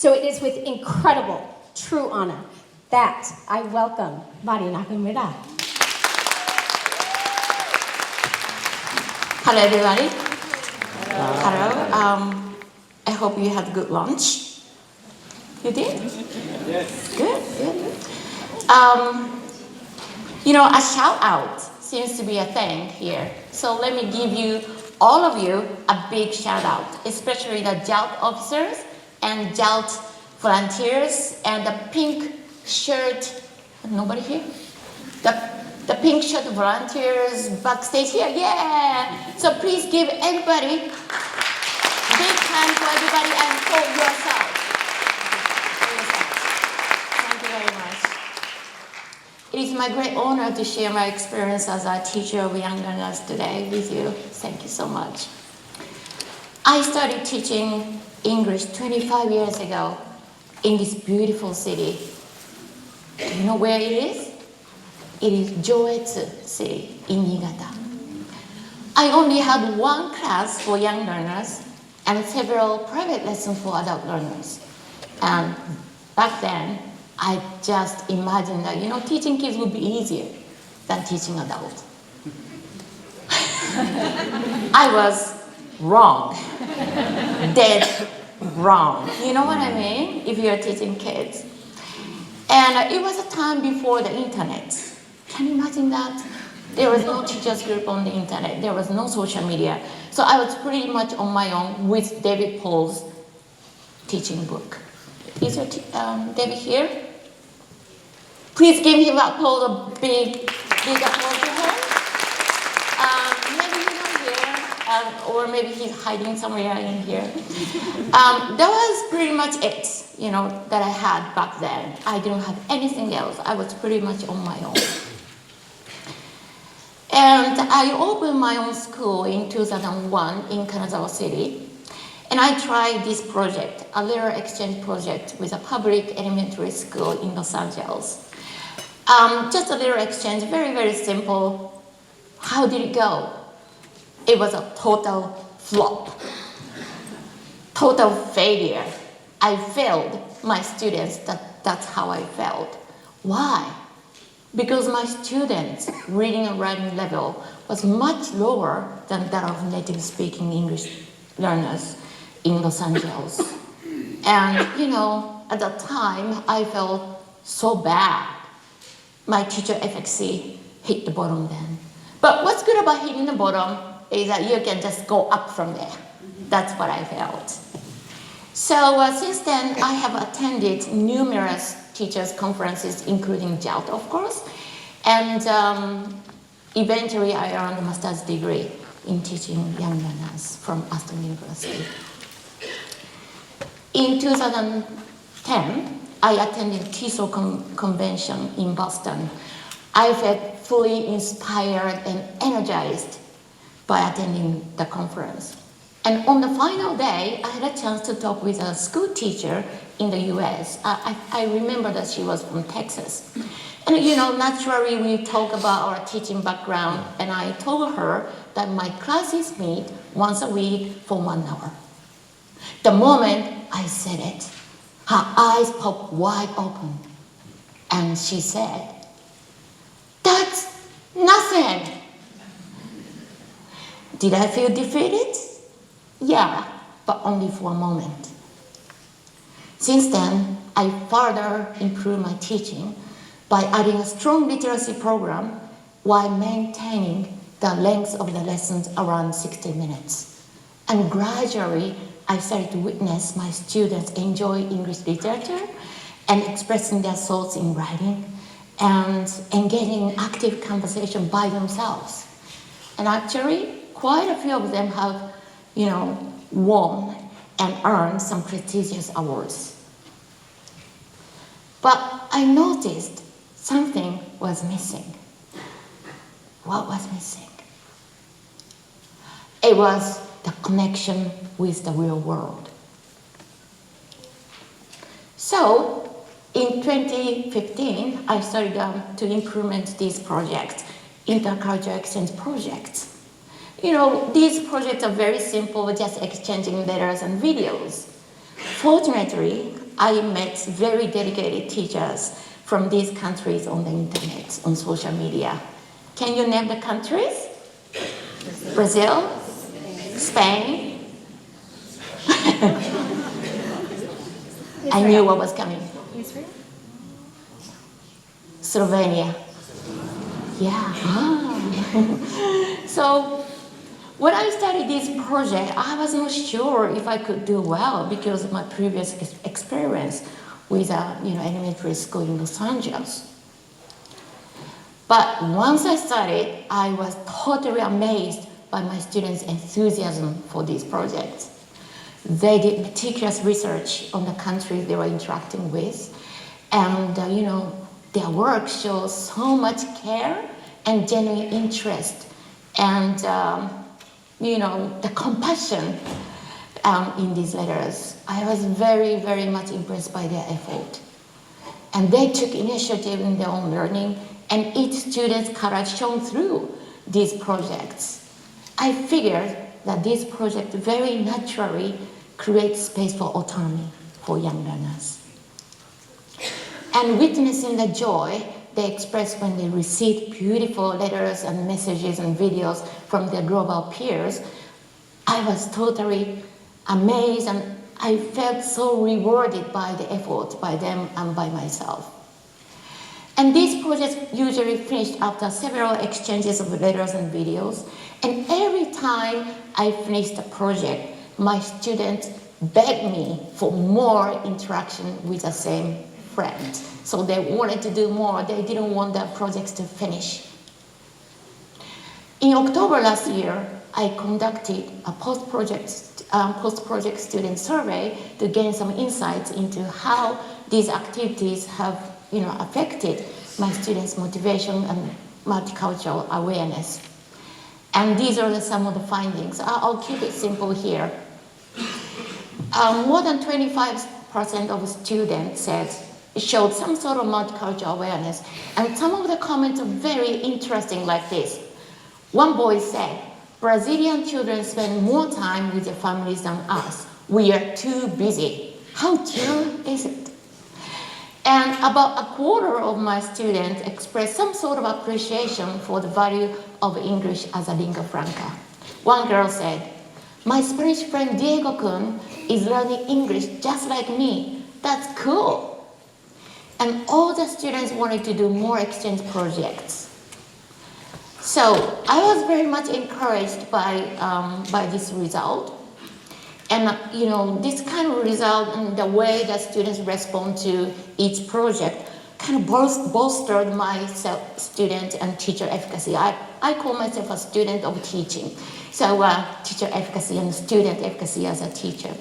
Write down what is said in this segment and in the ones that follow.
So it is with incredible, true honor that I welcome Mari Nakamura. Hello, everybody. Hello. I hope you had good lunch. You did? Yes. Good. A shout out seems to be a thing here. So let me give you, all of you, a big shout out, especially the JALT officers and JALT volunteers and the pink shirt, nobody here? The pink shirt volunteers backstage here, yeah! So please give everybody, big hand to everybody and for yourself. Thank you very much. It is my great honor to share my experience as a teacher of young learners today with you. Thank you so much. I started teaching English 25 years ago in this beautiful city. Do you know where it is? It is Joetsu City in Niigata. I only had one class for young learners and several private lessons for adult learners. And back then, I just imagined that, teaching kids would be easier than teaching adults. I was wrong. Dead wrong. You know what I mean? If you're teaching kids. And it was a time before the internet. Can you imagine that? There was no teachers group on the internet. There was no social media. So I was pretty much on my own with David Paul's teaching book. Is your David here? Please give him a big applause to him. Maybe he's not here, or maybe he's hiding somewhere in here. That was pretty much it, that I had back then. I didn't have anything else. I was pretty much on my own. And I opened my own school in 2001 in Kanazawa City. And I tried this project, a literary exchange project with a public elementary school in Los Angeles. Just a literary exchange, very, very simple. How did it go? It was a total flop. Total failure. I failed my students. That's how I felt. Why? Because my students' reading and writing level was much lower than that of native speaking English learners in Los Angeles. And, at that time, I felt so bad. My teacher efficacy hit the bottom then. But what's good about hitting the bottom is that you can just go up from there. That's what I felt. So since then, I have attended numerous teachers' conferences, including JALT, of course. And eventually, I earned a master's degree in teaching young learners from Aston University. In 2010, I attended TESOL convention in Boston. I felt fully inspired and energized by attending the conference. And on the final day, I had a chance to talk with a school teacher in the US. I remember that she was from Texas. And naturally we talk about our teaching background, and I told her that my classes meet once a week for 1 hour. The moment I said it, her eyes popped wide open, and she said, "That's nothing." Did I feel defeated? Yeah, but only for a moment. Since then, I further improved my teaching by adding a strong literacy program while maintaining the length of the lessons around 60 minutes. And gradually, I started to witness my students enjoy English literature and expressing their thoughts in writing and engaging in active conversation by themselves. And actually, quite a few of them have, won and earned some prestigious awards. But I noticed something was missing. What was missing? It was the connection with the real world. So, in 2015, I started to implement these projects, intercultural exchange projects. These projects are very simple, just exchanging letters and videos. Fortunately, I met very dedicated teachers from these countries on the internet, on social media. Can you name the countries? Brazil? Spain? I knew what was coming. Israel? Slovenia. Yeah. So when I started this project, I was not sure if I could do well because of my previous experience with elementary school in Los Angeles. But once I started, I was totally amazed by my students' enthusiasm for these projects. They did meticulous research on the countries they were interacting with, and their work shows so much care and genuine interest, and the compassion in these letters. I was very, very much impressed by their effort. And they took initiative in their own learning, and each student's courage shone through these projects. I figured that this project very naturally creates space for autonomy for young learners. And witnessing the joy they expressed when they received beautiful letters and messages and videos from their global peers, I was totally amazed, and I felt so rewarded by the effort by them and by myself. And these projects usually finished after several exchanges of letters and videos, and every time I finished the project, my students begged me for more interaction with the same friend. So they wanted to do more. They didn't want their projects to finish. In October last year, I conducted a post-project student survey to gain some insights into how these activities have affected my students' motivation and multicultural awareness. And these are some of the findings. I'll keep it simple here. More than 25% of students showed some sort of multicultural awareness. And some of the comments are very interesting, like this. One boy said, "Brazilian children spend more time with their families than us. We are too busy." How true is it? And about a quarter of my students expressed some sort of appreciation for the value of English as a lingua franca. One girl said, "My Spanish friend Diego-kun is learning English just like me. That's cool." And all the students wanted to do more exchange projects. So I was very much encouraged by this result. And this kind of result and the way that students respond to each project kind of bolstered my student and teacher efficacy. I call myself a student of teaching. So teacher efficacy and student efficacy as a teacher.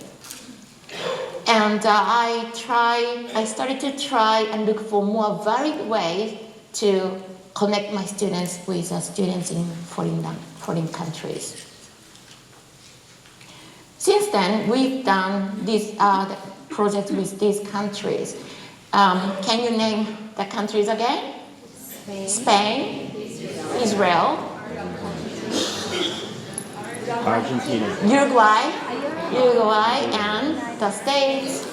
And I started to try and look for more varied ways to connect my students with students in foreign countries. Since then, we've done this project with these countries. Can you name the countries again? Spain, Israel, Argentina, Uruguay, and the States,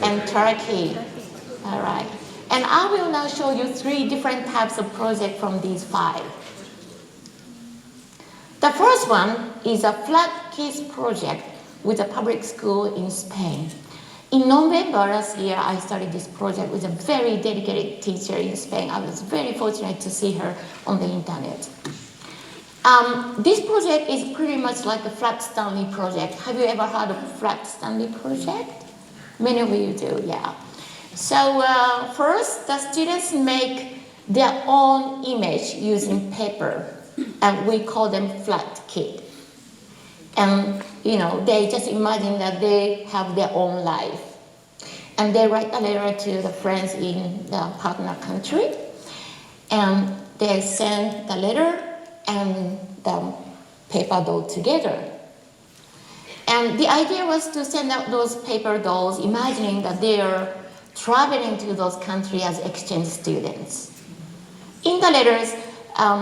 and Turkey. All right. And I will now show you 3 different types of projects from these 5. The first one is a Flat Kids project with a public school in Spain. In November last year, I started this project with a very dedicated teacher in Spain. I was very fortunate to see her on the internet. This project is pretty much like a Flat Stanley project. Have you ever heard of Flat Stanley project? Many of you do, yeah. So first, the students make their own image using paper, and we call them Flat Kid. And they just imagine that they have their own life. And they write a letter to the friends in the partner country, and they send the letter and the paper doll together. And the idea was to send out those paper dolls, imagining that they are traveling to those countries as exchange students. In the letters,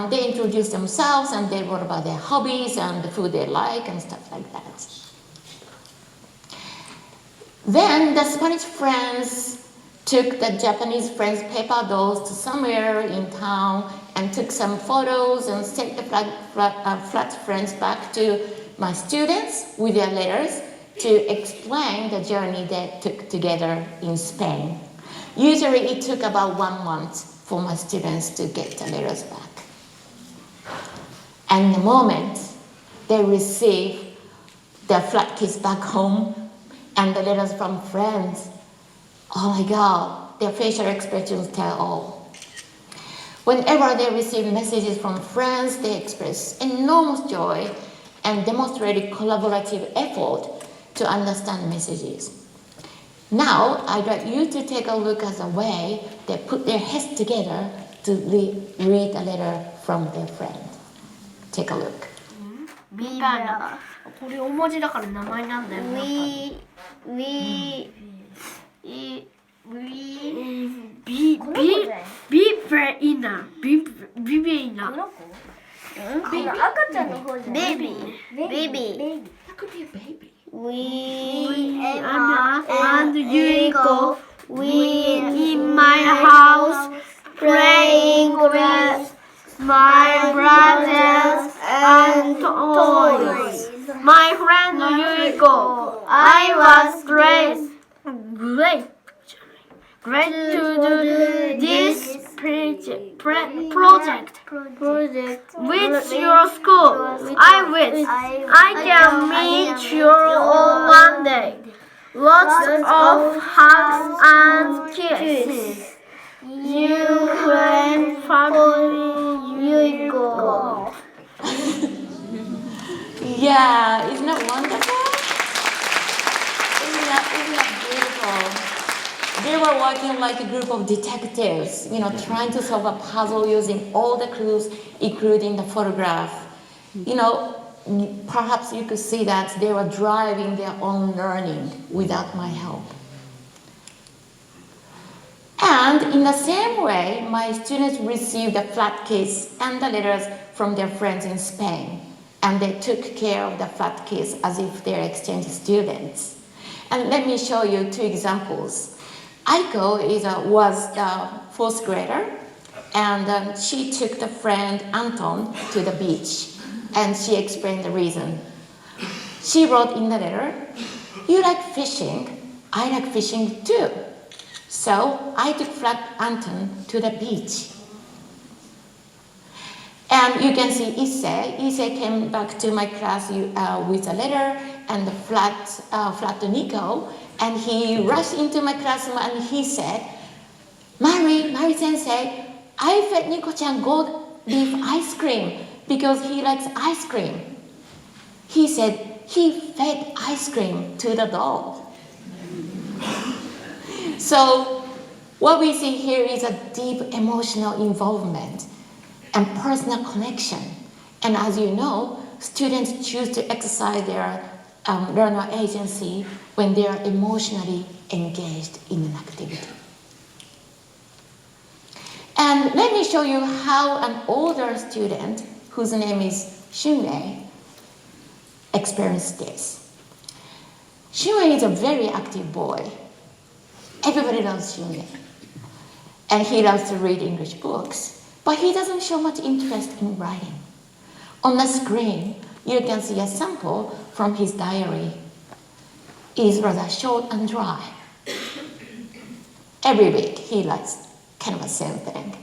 they introduce themselves and they wrote about their hobbies and the food they like and stuff like that. Then the Spanish friends took the Japanese friends' paper dolls to somewhere in town and took some photos and sent the flat friends back to my students with their letters to explain the journey they took together in Spain. Usually it took about 1 month for my students to get the letters back. And the moment they receive their flat kiss back home and the letters from friends, oh my God, their facial expressions tell all. Whenever they receive messages from friends, they express enormous joy and demonstrated collaborative effort to understand messages. Now, I'd like you to take a look at the way they put their heads together to read a letter from their friend. Take a look. みたいな。これ大文字だから名前なんだよ。赤ちゃんの方じゃない。ベイビー。That could be a baby. We and you go. We in my house playing with my brothers and toys. My friend Yuiko, I was great to do this project with your school. I can meet you all one day. Lots of hugs and kisses. You friend family Yuiko. Yeah, isn't that wonderful? Isn't that beautiful? They were working like a group of detectives, trying to solve a puzzle using all the clues, including the photograph. Perhaps you could see that they were driving their own learning without my help. And in the same way, my students received the flat kiss and the letters from their friends in Spain. And they took care of the flat kiss as if they're exchange students. And let me show you 2 examples. Aiko was a 4th grader, and she took the friend Anton to the beach, and she explained the reason. She wrote in the letter, "You like fishing, I like fishing too. So I took flat Anton to the beach." And you can see Issei came back to my class with a letter and the flat Nico, and he rushed into my classroom and he said, Mari sensei, I fed Nico-chan gold leaf ice cream because he likes ice cream. He said he fed ice cream to the dog. So what we see here is a deep emotional involvement and personal connection. And as you know, students choose to exercise their learner agency when they are emotionally engaged in an activity. And let me show you how an older student, whose name is Shunrei, experienced this. Shunrei is a very active boy. Everybody loves Shunrei. And he loves to read English books, but he doesn't show much interest in writing. On the screen, you can see a sample from his diary. It is rather short and dry. Every week, he writes kind of the same thing.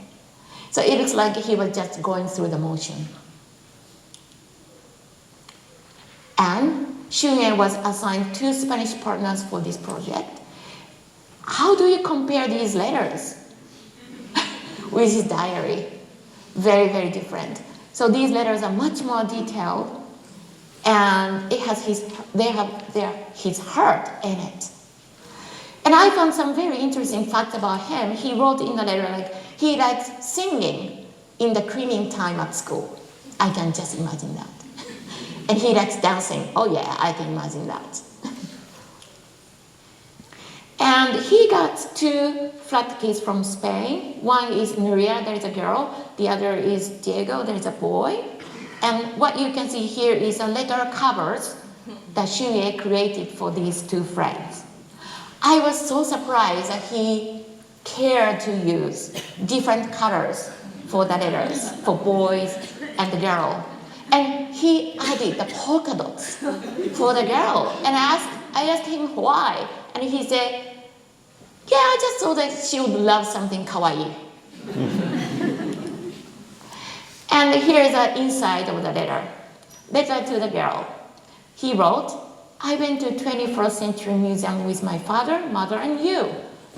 So it looks like he was just going through the motion. And Shunrei was assigned 2 Spanish partners for this project. How do you compare these letters with his diary? Very, very different. So these letters are much more detailed, and it has his heart in it. And I found some very interesting facts about him. He wrote in the letter he likes singing in the cleaning time at school. I can just imagine that. And he likes dancing. Oh yeah, I can imagine that. And he got 2 flat kids from Spain. One is Nuria, there is a girl. The other is Diego, there is a boy. And what you can see here is a letter covers that Shunrei created for these 2 friends. I was so surprised that he cared to use different colors for the letters, for boys and the girl. And he added the polka dots for the girl. And I asked him why. And he said, yeah, I just thought that she would love something kawaii. And here's the inside of the letter. Letter to the girl. He wrote, I went to 21st Century Museum with my father, mother, and you.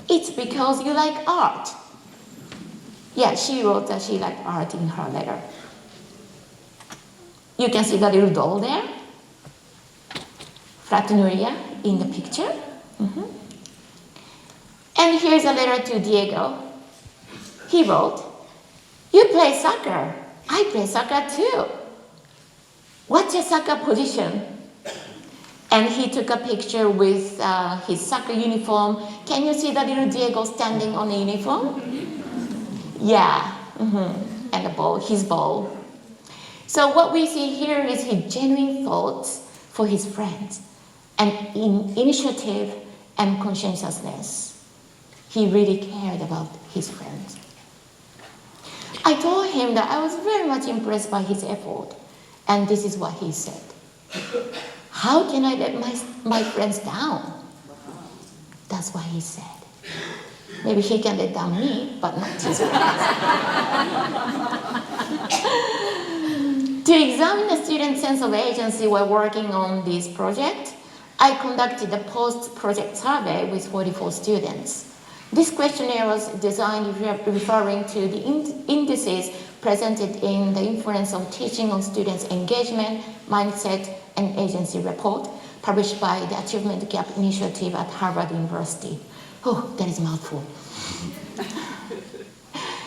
It's because you like art. Yeah, she wrote that she liked art in her letter. You can see the little doll there. Fraternity in the picture. And here's a letter to Diego. He wrote, you play soccer. I play soccer too. What's your soccer position? And he took a picture with his soccer uniform. Can you see the little Diego standing on the uniform? Yeah, and the ball, his ball. So what we see here is his genuine thoughts for his friends, and initiative and conscientiousness. He really cared about his friends. I told him that I was very much impressed by his effort, and this is what he said. How can I let my friends down? That's what he said. Maybe he can let down me, but not his friends. To examine the student's sense of agency while working on this project, I conducted a post-project survey with 44 students. This questionnaire was designed referring to the indices presented in the Influence of Teaching on Students' Engagement, Mindset, and Agency report, published by the Achievement Gap Initiative at Harvard University. Oh, that is a mouthful.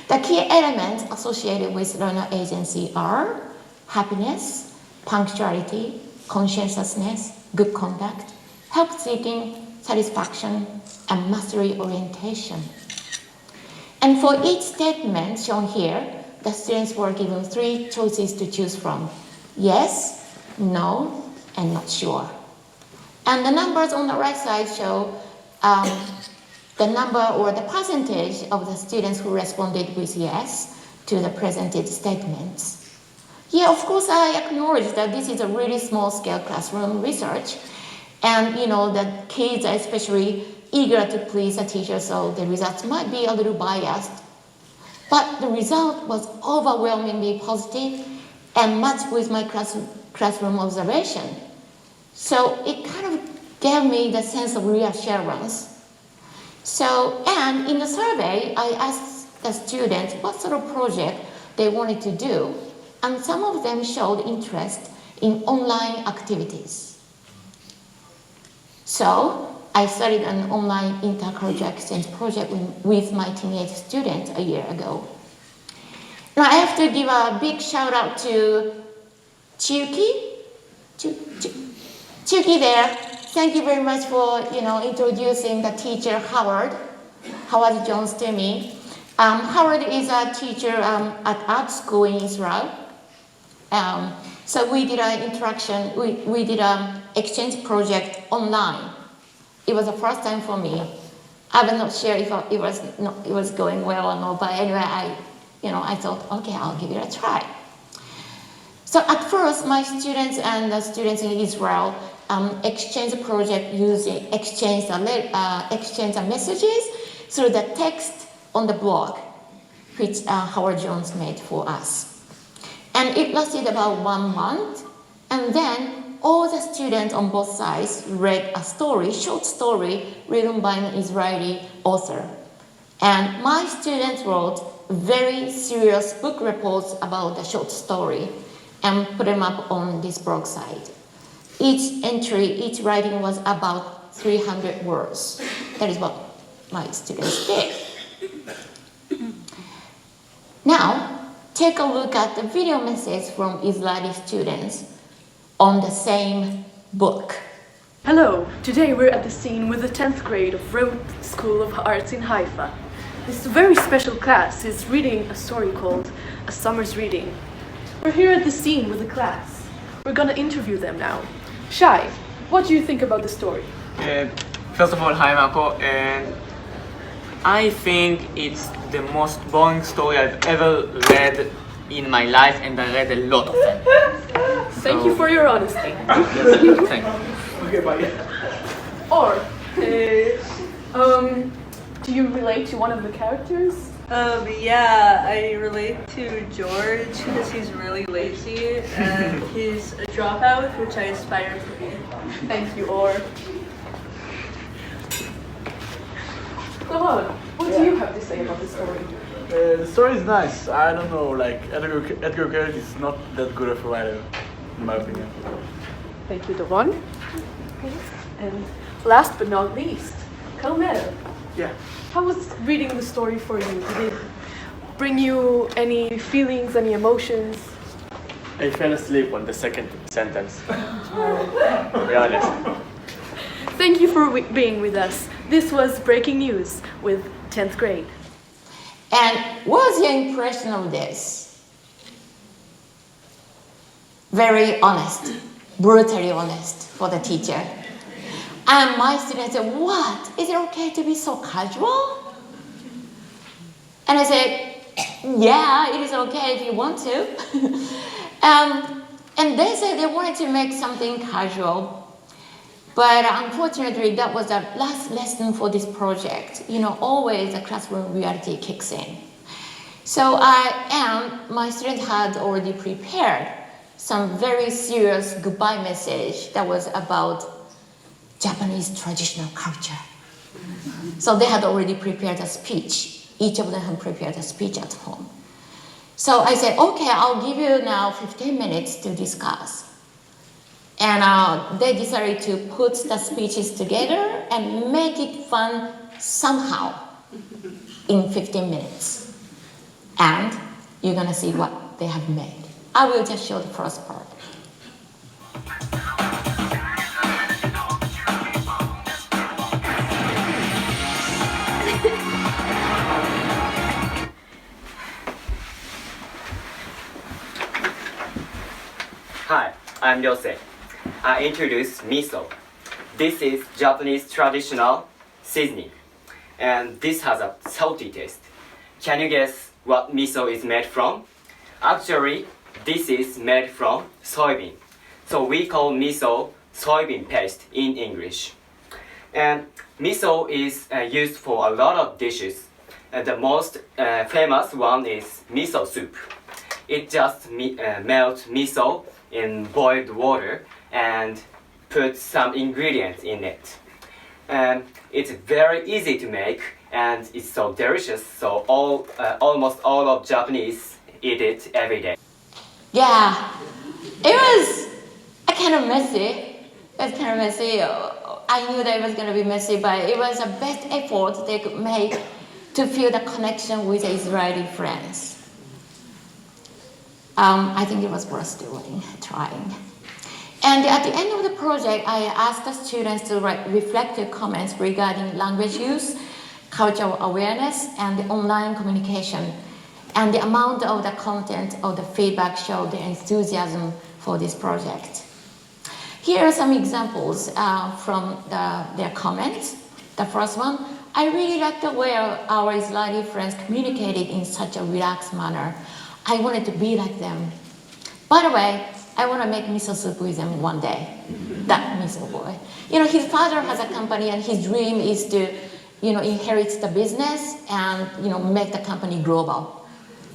The key elements associated with learner agency are happiness, punctuality, conscientiousness, good conduct, help-seeking, satisfaction, and mastery orientation. And for each statement shown here, the students were given 3 choices to choose from: yes, no, and not sure. And the numbers on the right side show the number or the percentage of the students who responded with yes to the presented statements. Yeah, of course, I acknowledge that this is a really small-scale classroom research, and the kids are especially eager to please the teacher, so the results might be a little biased. But the result was overwhelmingly positive and matched with my classroom observation. So it kind of gave me the sense of reassurance. And in the survey, I asked the students what sort of project they wanted to do, and some of them showed interest in online activities. So I started an online intercultural exchange project with my teenage students a year ago. Now I have to give a big shout out to Chiyuki there. Thank you very much for introducing the teacher Howard Jones to me. Howard is a teacher at art school in Israel. So we did an interaction. We did an exchange project online. It was the first time for me. I'm not sure if it was going well or not, but anyway, I thought, okay, I'll give it a try. So at first, my students and the students in Israel exchange the project using exchange the messages through the text on the blog, which Howard Jones made for us. And it lasted about 1 month, and then all the students on both sides read a short story written by an Israeli author. And my students wrote very serious book reports about the short story and put them up on this blog site. Each writing was about 300 words. That is what my students did. Now, take a look at the video message from Israeli students on the same book. Hello, today we're at the scene with the 10th grade of Road School of Arts in Haifa. This very special class is reading a story called A Summer's Reading. We're here at the scene with the class. We're gonna interview them now. Shai, what do you think about the story? First of all, hi Marco, and I think it's the most boring story I've ever read in my life, and I read a lot of them. Thank you for your honesty. Yes, thank you. Okay, bye. Or, do you relate to one of the characters? Yeah, I relate to George because he's really lazy and he's a dropout, which I aspire to be. Thank you, Or. Come on, what do you have to say about the story? The story is nice. I don't know, like Edgar Garrett is not that good of a writer, in my opinion. Thank you, Devon. And last but not least, Kalmel. Yeah. How was reading the story for you? Did it bring you any feelings, any emotions? I fell asleep on the second sentence. To be honest. Thank you for being with us. This was Breaking News with 10th grade. And what was your impression of this? Very honest, brutally honest for the teacher. And my students said, what? Is it okay to be so casual? And I said, yeah, it is okay if you want to. And they said they wanted to make something casual. But unfortunately, that was the last lesson for this project. You know, always the classroom reality kicks in. So my students had already prepared some very serious goodbye message that was about Japanese traditional culture. So they had already prepared a speech. Each of them had prepared a speech at home. So I said, okay, I'll give you now 15 minutes to discuss. And they decided to put the speeches together and make it fun somehow in 15 minutes. And you're gonna see what they have made. I will just show the first part. Hi, I'm Ryosei. I introduce miso. This is Japanese traditional seasoning, and this has a salty taste. Can you guess what miso is made from? Actually, this is made from soybean. So we call miso soybean paste in English. And miso is used for a lot of dishes. And the most famous one is miso soup. It just melts miso in boiled water and put some ingredients in it. And it's very easy to make, and it's so delicious, so almost all of Japanese eat it every day. Yeah, it was kind of messy. It was kind of messy. I knew that it was going to be messy, but it was the best effort they could make to feel the connection with the Israeli friends. I think it was worth doing, trying. And at the end of the project, I asked the students to write reflective comments regarding language use, cultural awareness, and the online communication. And the amount of the content of the feedback showed their enthusiasm for this project. Here are some examples from their comments. The first one, I really like the way our Israeli friends communicated in such a relaxed manner. I wanted to be like them. By the way, I want to make miso soup with them one day. That miso boy. You know, his father has a company and his dream is to, inherit the business and, make the company global.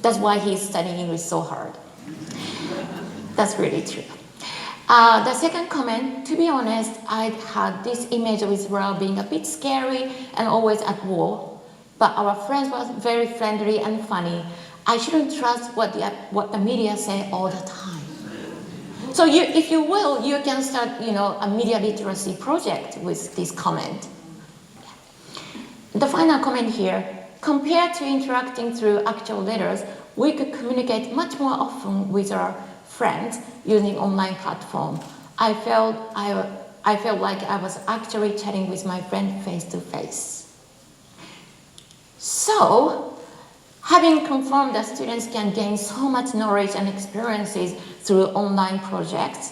That's why he's studying English so hard. That's really true. The second comment, to be honest, I had this image of Israel being a bit scary and always at war. But our friends were very friendly and funny. I shouldn't trust what the media say all the time. So if you will, you can start, a media literacy project with this comment. The final comment here, compared to interacting through actual letters, we could communicate much more often with our friends using online platform. I felt like I was actually chatting with my friend face to face. So, having confirmed that students can gain so much knowledge and experiences through online projects,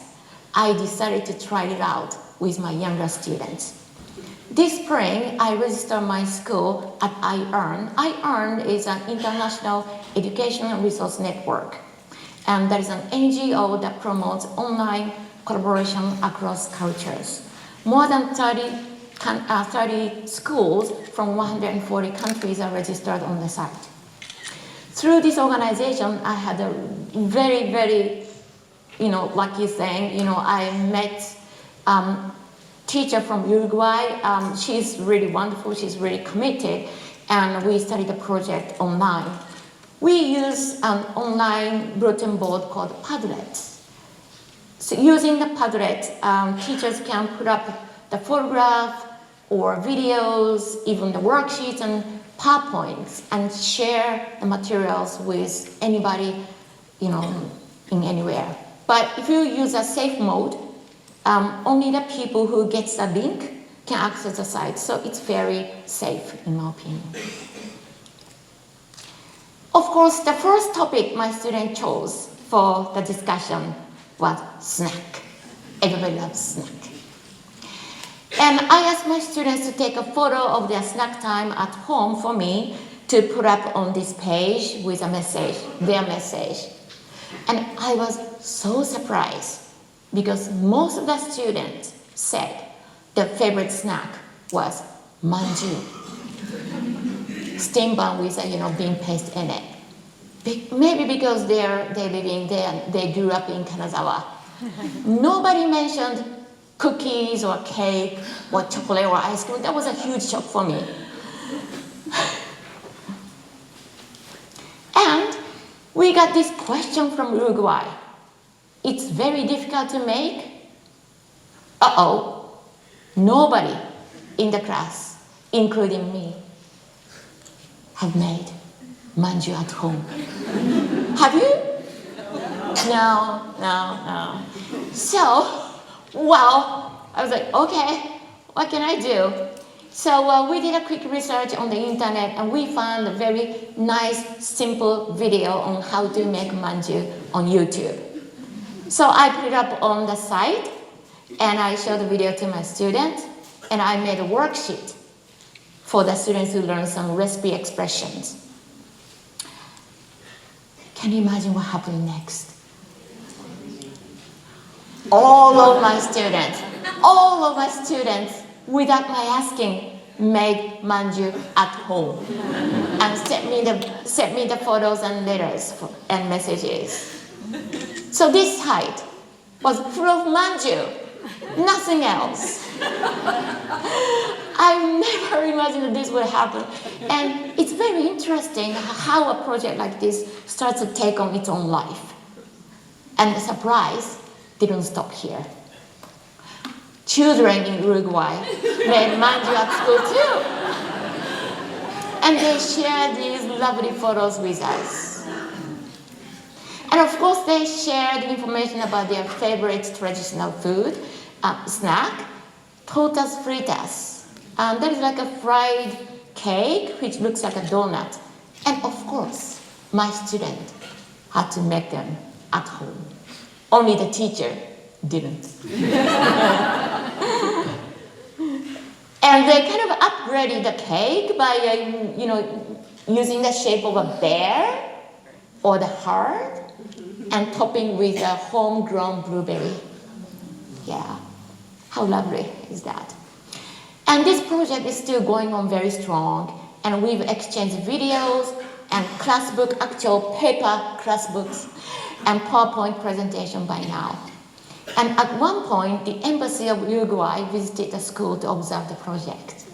I decided to try it out with my younger students. This spring, I registered my school at iEarn. iEarn is an international educational resource network. And that is an NGO that promotes online collaboration across cultures. More than 30 schools from 140 countries are registered on the site. Through this organization, I had a very, very, lucky thing. I met teacher from Uruguay. She's really wonderful. She's really committed, and we started the project online. We use an online bulletin board called Padlet. So using the Padlet, teachers can put up the photograph or videos, even the worksheets and PowerPoints, and share the materials with anybody, in anywhere. But if you use a safe mode, only the people who get the link can access the site. So it's very safe, in my opinion. Of course, the first topic my student chose for the discussion was snack. Everybody loves snack. And I asked my students to take a photo of their snack time at home for me to put up on this page with a message, their message. And I was so surprised because most of the students said their favorite snack was manju, steamed bun with bean paste in it. Maybe because they living there, they grew up in Kanazawa. Nobody mentioned cookies or cake or chocolate or ice cream. That was a huge shock for me. And we got this question from Uruguay. It's very difficult to make. Nobody in the class, including me, have made manju at home. Have you? No. So, I was like, okay, what can I do? So we did a quick research on the internet, and we found a very nice, simple video on how to make manju on YouTube. So I put it up on the site, and I showed the video to my students, and I made a worksheet for the students to learn some recipe expressions. Can you imagine what happened next? All of my students, without my asking, made manju at home and sent me the photos and letters and messages. So this site was full of manju, nothing else. I never imagined that this would happen. And it's very interesting how a project like this starts to take on its own life. And the surprise didn't stop here. Children in Uruguay made manju at school too. And they shared these lovely photos with us. And of course, they shared information about their favorite traditional food, snack, tortas fritas. And that is like a fried cake, which looks like a donut. And of course, my student had to make them at home. Only the teacher didn't. And they kind of upgraded the cake by, using the shape of a bear or the heart and topping with a homegrown blueberry. Yeah, how lovely is that? And this project is still going on very strong, and we've exchanged videos and class book, actual paper class books, and PowerPoint presentation by now. And at one point, the Embassy of Uruguay visited the school to observe the project.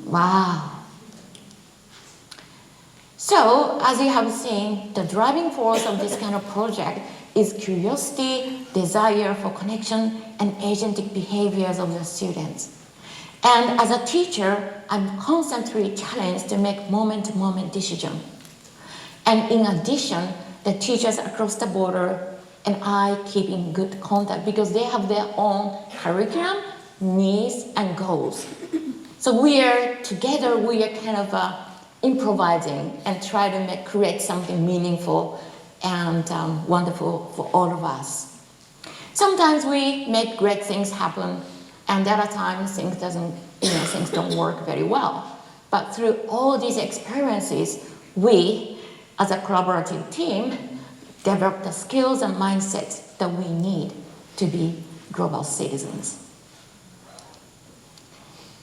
Wow. So, as you have seen, the driving force of this kind of project is curiosity, desire for connection, and agentic behaviors of the students. And as a teacher, I'm constantly challenged to make moment-to-moment decisions. And in addition, the teachers across the border and I keep in good contact because they have their own curriculum, needs, and goals. So we are together, we are kind of improvising and try to create something meaningful and wonderful for all of us. Sometimes we make great things happen, and at other times things doesn't things don't work very well. But through all these experiences, we, as a collaborative team, developed the skills and mindsets that we need to be global citizens.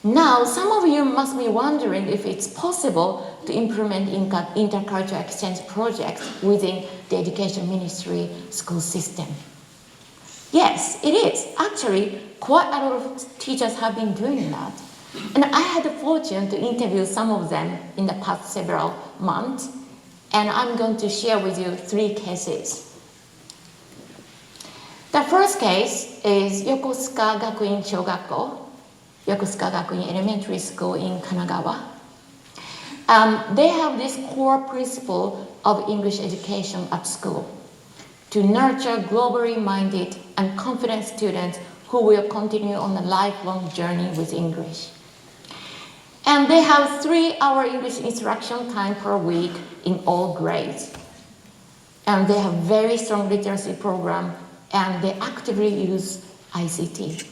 Now, some of you must be wondering if it's possible to implement intercultural exchange projects within the Education Ministry school system. Yes, it is. Actually, quite a lot of teachers have been doing that. And I had the fortune to interview some of them in the past several months, and I'm going to share with you 3 cases. The first case is Yokosuka Gakuin Shogakko, Yokosuka Gakuin Elementary School in Kanagawa. They have this core principle of English education at school, to nurture globally minded and confident students who will continue on a lifelong journey with English. And they have 3-hour English instruction time per week in all grades. And they have very strong literacy program, and they actively use ICT.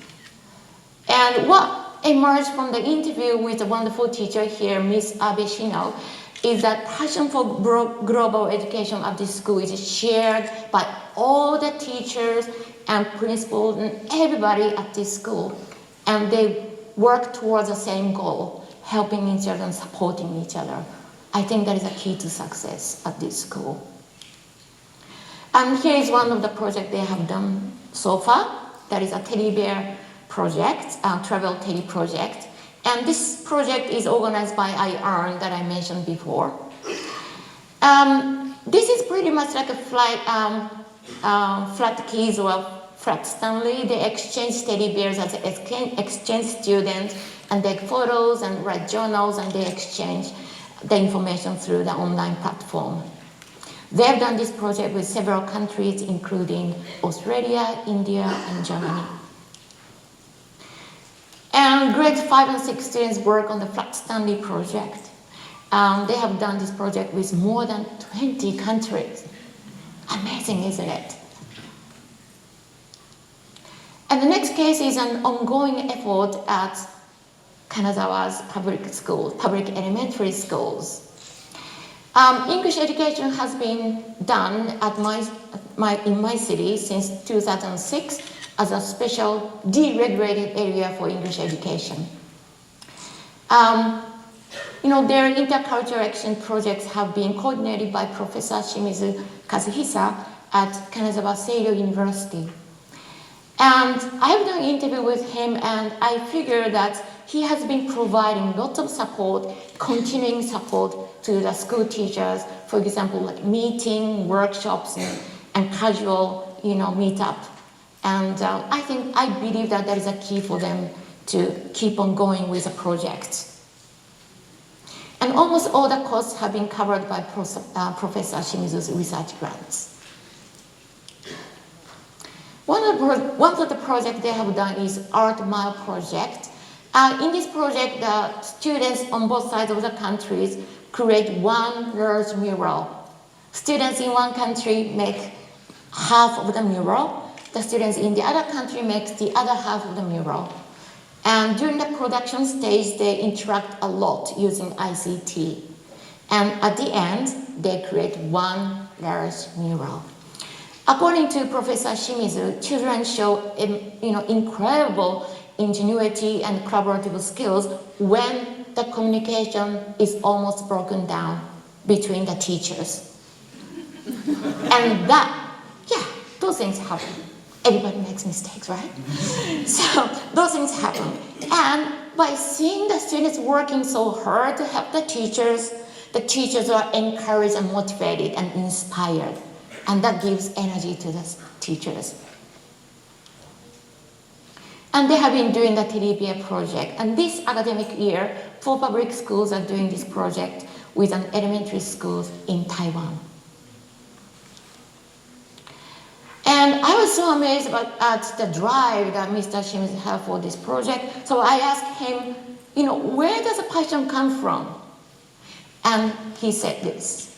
And what emerged from the interview with the wonderful teacher here, Miss Abe Shino, is that passion for global education at this school is shared by all the teachers and principals and everybody at this school. And they work towards the same goal, helping each other and supporting each other. I think that is a key to success at this school. And here is one of the projects they have done so far. That is a teddy bear project, travel teddy project. And this project is organized by IEARN that I mentioned before. This is pretty much like a flat keys or flat Stanley. They exchange teddy bears as exchange students, and take photos and write journals, and they exchange the information through the online platform. They have done this project with several countries, including Australia, India, and Germany. And grade 5 and 6 students work on the Flat Stanley project. They have done this project with more than 20 countries. Amazing, isn't it? And the next case is an ongoing effort at Kanazawa's public schools, public elementary schools. English education has been done at in my city since 2006 as a special deregulated area for English education. Their intercultural exchange projects have been coordinated by Professor Shimizu Kazuhisa at Kanazawa Seido University. And I've done an interview with him, and I figure that he has been providing lots of support, continuing support to the school teachers, for example, like meeting, workshops, and casual, meetup. And I believe that is a key for them to keep on going with the project. And almost all the costs have been covered by Professor Shimizu's research grants. One of the projects they have done is Art Mile project. In this project, the students on both sides of the countries create one large mural. Students in one country make half of the mural. The students in the other country make the other half of the mural. And during the production stage, they interact a lot using ICT. And at the end, they create one large mural. According to Professor Shimizu, children show incredible ingenuity and collaborative skills when the communication is almost broken down between the teachers. And those things happen. Everybody makes mistakes, right? So those things happen. And by seeing the students working so hard to help the teachers are encouraged and motivated and inspired. And that gives energy to the teachers. And they have been doing the teddy bear project. And this academic year, 4 public schools are doing this project with an elementary school in Taiwan. And I was so amazed at the drive that Mr. Shimizu had for this project. So I asked him, where does the passion come from? And he said this: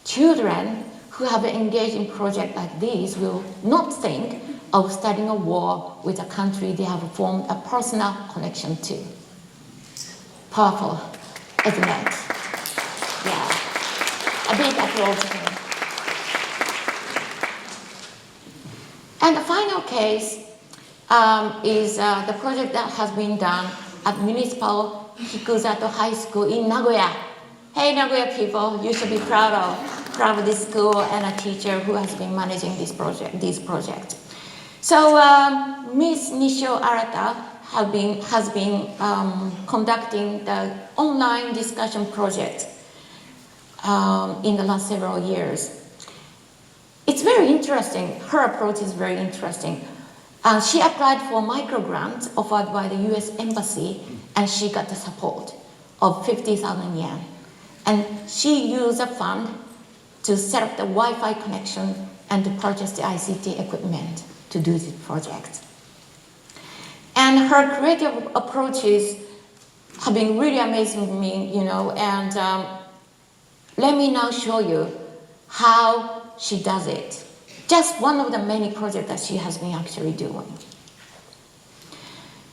children who have engaged in projects like this will not think of starting a war with a country they have formed a personal connection to. Powerful, isn't it? Yeah. A big applause to him. And the final case is the project that has been done at Municipal Hikusato High School in Nagoya. Hey, Nagoya people, you should be proud of this school and a teacher who has been managing this project. So Ms. Nishio Arata has been conducting the online discussion project in the last several years. It's very interesting. Her approach is very interesting. She applied for a microgrant offered by the US Embassy, and she got the support of 50,000 yen. And she used a fund to set up the Wi-Fi connection and to purchase the ICT equipment to do this project. And her creative approaches have been really amazing to me, and let me now show you how she does it. Just one of the many projects that she has been actually doing.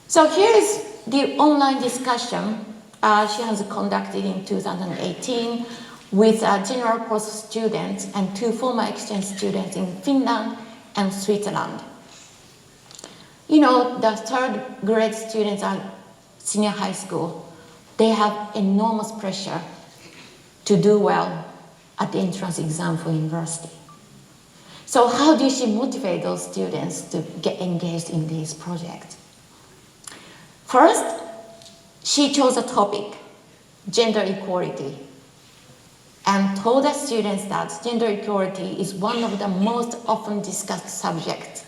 So here's the online discussion she has conducted in 2018 with general course students and 2 former exchange students in Finland and Switzerland. The third grade students at senior high school, they have enormous pressure to do well at the entrance exam for university. So how did she motivate those students to get engaged in this project? First, she chose a topic, gender equality, and told the students that gender equality is one of the most often discussed subjects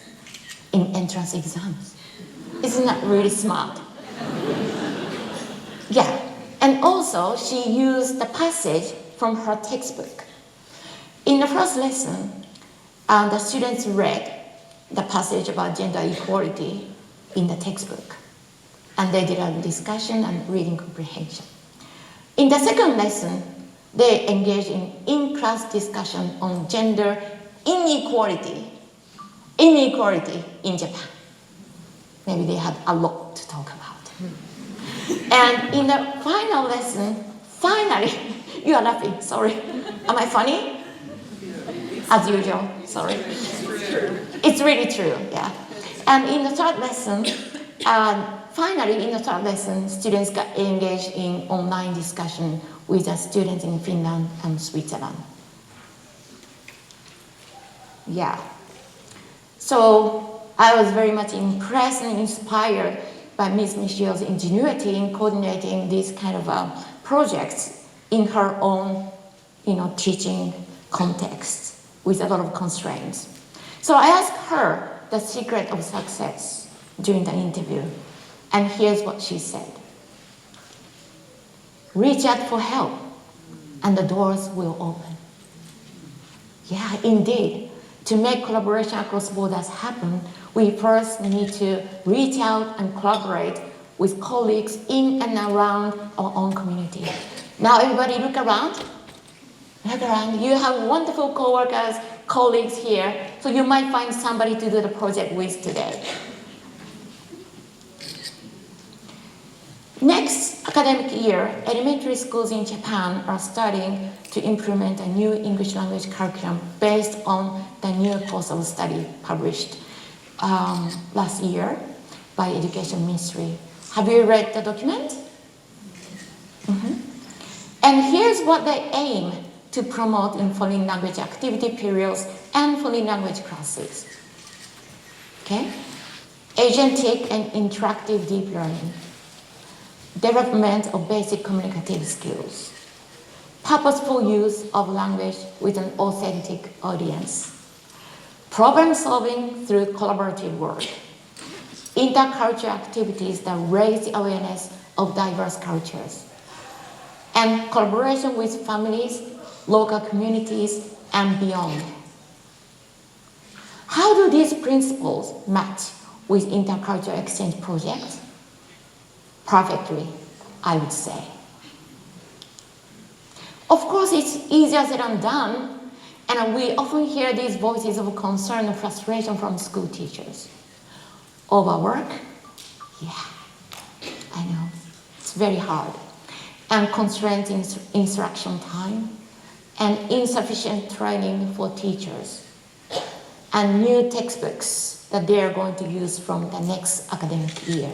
in entrance exams. Isn't that really smart? Yeah, and also she used the passage from her textbook. In the first lesson, the students read the passage about gender equality in the textbook, and they did a discussion and reading comprehension. In the second lesson, they engaged in in-class discussion on gender inequality in Japan. Maybe they had a lot to talk about. And in the final lesson, finally, you are laughing, sorry. Am I funny? As usual, sorry. It's really true, yeah. And in the third lesson, finally, in the third lesson, students got engaged in online discussion with the students in Finland and Switzerland. Yeah. So I was very much impressed and inspired by Ms. Nishio's ingenuity in coordinating these kind of projects in her own, teaching context with a lot of constraints. So I asked her the secret of success during the interview, and here's what she said. Reach out for help, and the doors will open. Yeah, indeed. To make collaboration across borders happen, we first need to reach out and collaborate with colleagues in and around our own community. Now everybody look around. Look around. You have wonderful co-workers, colleagues here, so you might find somebody to do the project with today. Next academic year, elementary schools in Japan are starting to implement a new English language curriculum based on the new course of study published last year by Education Ministry. Have you read the document? Mm-hmm. And here's what they aim to promote in foreign language activity periods and foreign language classes. Okay? Agentic and interactive deep learning. Development of basic communicative skills. Purposeful use of language with an authentic audience. Problem solving through collaborative work. Intercultural activities that raise the awareness of diverse cultures. And collaboration with families, local communities, and beyond. How do these principles match with intercultural exchange projects? Perfectly, I would say. Of course, it's easier said than done, and we often hear these voices of concern and frustration from school teachers. Overwork? Yeah, I know, it's very hard. and constrained instruction time, and insufficient training for teachers, and new textbooks that they are going to use from the next academic year.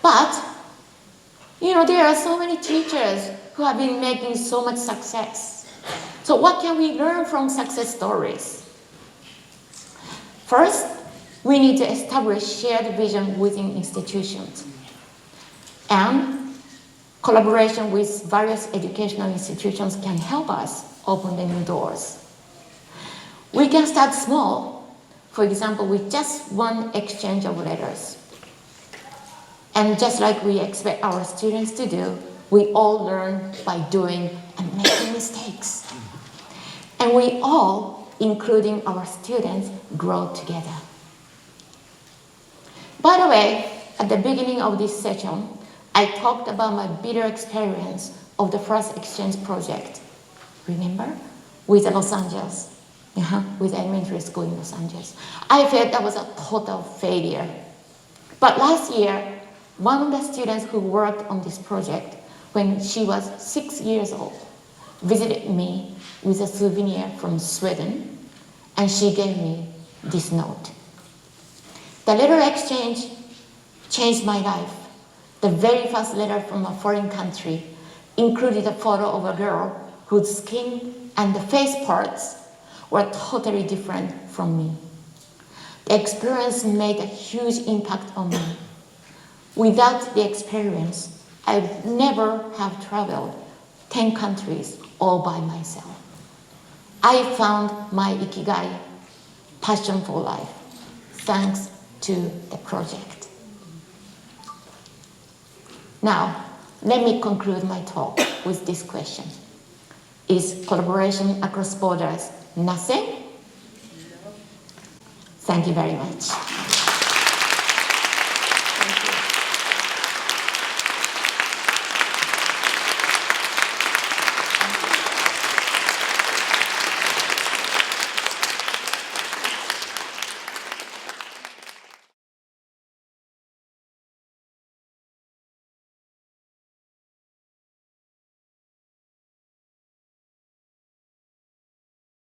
But, there are so many teachers who have been making so much success. So what can we learn from success stories? First, we need to establish shared vision within institutions. And collaboration with various educational institutions can help us open the new doors. We can start small, for example, with just one exchange of letters. And just like we expect our students to do, we all learn by doing and making mistakes. And we all, including our students, grow together. By the way, at the beginning of this session, I talked about my bitter experience of the first exchange project. Remember? With Los Angeles. With elementary school in Los Angeles. I felt that was a total failure. But last year, one of the students who worked on this project, when she was 6 years old, visited me with a souvenir from Sweden, and she gave me this note. The letter exchange changed my life. The very first letter from a foreign country included a photo of a girl whose skin and the face parts were totally different from me. The experience made a huge impact on me. Without the experience, I would never have traveled 10 countries all by myself. I found my ikigai, passion for life, thanks to the project. Now, let me conclude my talk with this question. Is collaboration across borders nothing? Thank you very much.